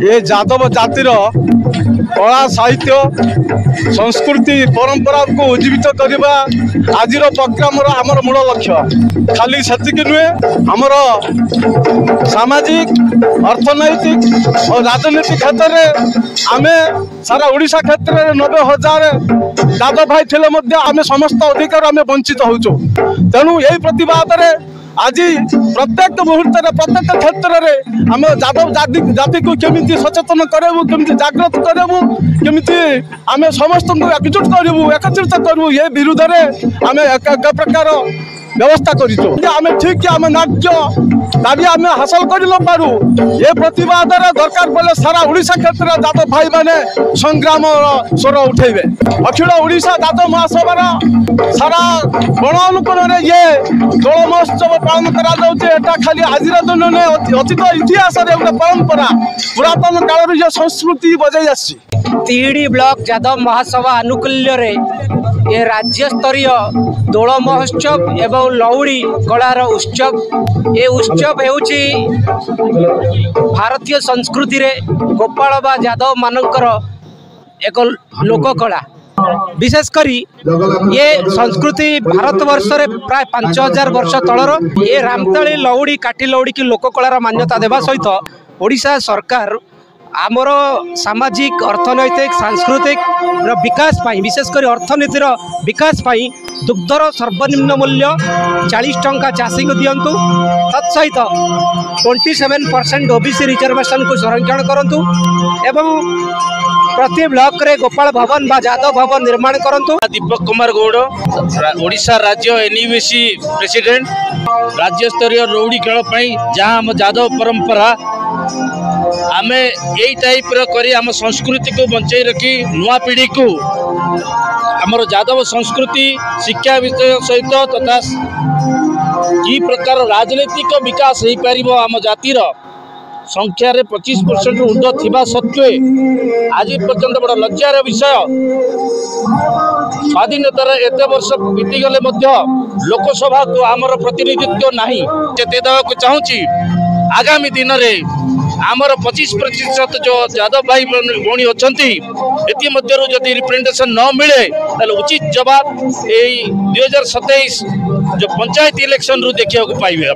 ये यादव जातिर कला साहित्य संस्कृति परंपरा को उज्जीवित करवा आज प्रोग्राम आमर मूल लक्ष्य। खाली सेतिक नुहे आमर सामाजिक अर्थनैतिक और राजनीतिक क्षेत्र में आमे सारा ओडिशा क्षेत्र में 90,000 यादव भाई थे आमे समस्त अधिकार आमे वंचित होचु। तेणु यही प्रतिवाद आज प्रत्येक मुहूर्त प्रत्येक क्षेत्र में आम यादव जाति को केमी सचेतन करूँ केमी जागृत करूँ केमी आम समस्त एकजुट करूँ एकत्रित करूँ ये विरुद्ध में आम एक प्रकार व्यवस्था करें ठीक आम न्याय दाबी आम हासिल कर पारू। ये प्रतिवाद दरकार पड़े सारा ओडिशा क्षेत्र यादव भाई मैंने संग्राम स्वर उठेबे। अखिल ओडिशा यादव महासभार सारा गण अनुकूल ये दोल महोत्सव पालन करा खाली आज दिन अतीत इतिहास गोटे परंपरा पुरातन काल ये संस्कृति बजाई आसी। तिहिडी ब्लॉक यादव महासभा आनुकूल्य ये राज्य स्तरीय दोल महोत्सव एवं लौड़ी कलार उत्सव। ये उत्सव हेउची भारतीय संस्कृति रे गोपाल बा यादव मानकर एक लोक कला। विशेषकर ये संस्कृति भारत वर्ष रे प्राय 5000 वर्ष तलर ये रामताली लौड़ी काटी लौड़ी की लोक कलार मान्यता देवा सहित ओडिशा सरकार आमर सामाजिक अर्थनैतिक सांस्कृतिक विकास पाई विशेषकर अर्थनीतिर विकास पाई दुग्धर सर्वनिम्न मूल्य 40 टंका चाषी को दिंतु तत्सहित 27% ओबीसी रिजर्वेशन को संरक्षण करंतु एवं प्रति ब्लॉक रे गोपाल भवन बा यादव भवन निर्माण करंतु। दीपक कुमार गौड़ ओडिशा राज्य एनईबीसी प्रेसिडेंट राज्य स्तरीय रौड़ी खेल जहाँ आम यादव परंपरा आमे यही टाइप करी आम संस्कृति को बंचाई रखी नुआ पीढ़ी को आमर यादव संस्कृति शिक्षा विषय सहित तथा कि प्रकार राजनीतिक विकास हो पार आम जातिर संख्यार 25% ऊर्ध्व थिबा सत्वे आज पर्यंत बड़ लज्जार विषय स्वाधीनतार एत वर्ष बीतीगले लोकसभा को आमर प्रतिनिधित्व नहीं चेते देवाक चाहूँगी। आगामी दिन में आमर 25% जो यादव भाई भौणी अच्छा जदि रिप्रेजेंटेशन न मिले तो उचित जवाब यही 2027 जो पंचायत इलेक्शन रू देखा पाइबे।